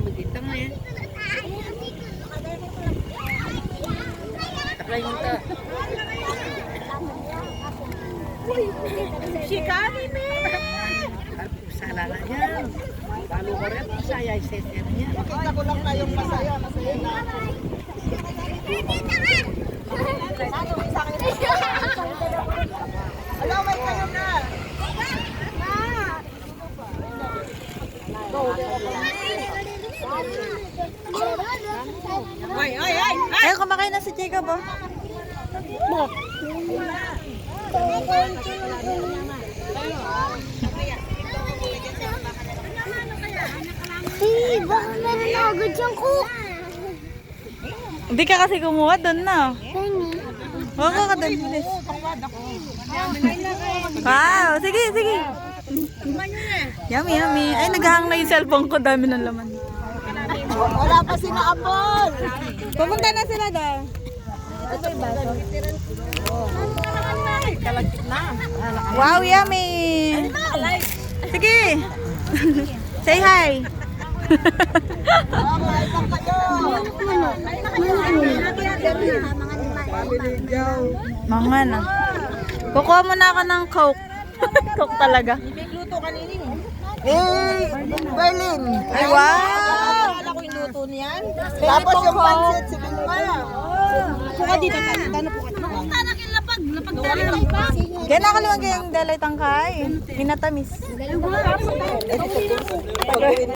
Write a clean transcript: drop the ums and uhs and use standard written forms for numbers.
begitu ya. Taklay mo ta. Si Kani me. Salah na yan. Lalo ka rin, masaya yung set niya. Nakita ko lang kayong masaya na. Alaway kayo na. Ayun, kumakain na si Jacob, oh. Baka meron agad siyang cook. Hindi ka kasi kumuha doon na. Penny. Huwag ka doon, bilis. Wow, sige, sige. Yummy, yummy. Ay, naghahang na yung cellphone ko. Dami ng laman. Wala pa si Naapol. Pupunta na sila daw. Wow, yummy. Sige. Say hi. Mga na. Kukuha muna ako ng Coke. Coke talaga. Luto kanini. Berlin. Ay, wow. Wala ko yung luto niyan. Tapos yung pansit, si Bingma. Puka dito, tanong po ka. Pumunta na kilapag. Gana ka naman kayong dalay tangkay. Pinatamis.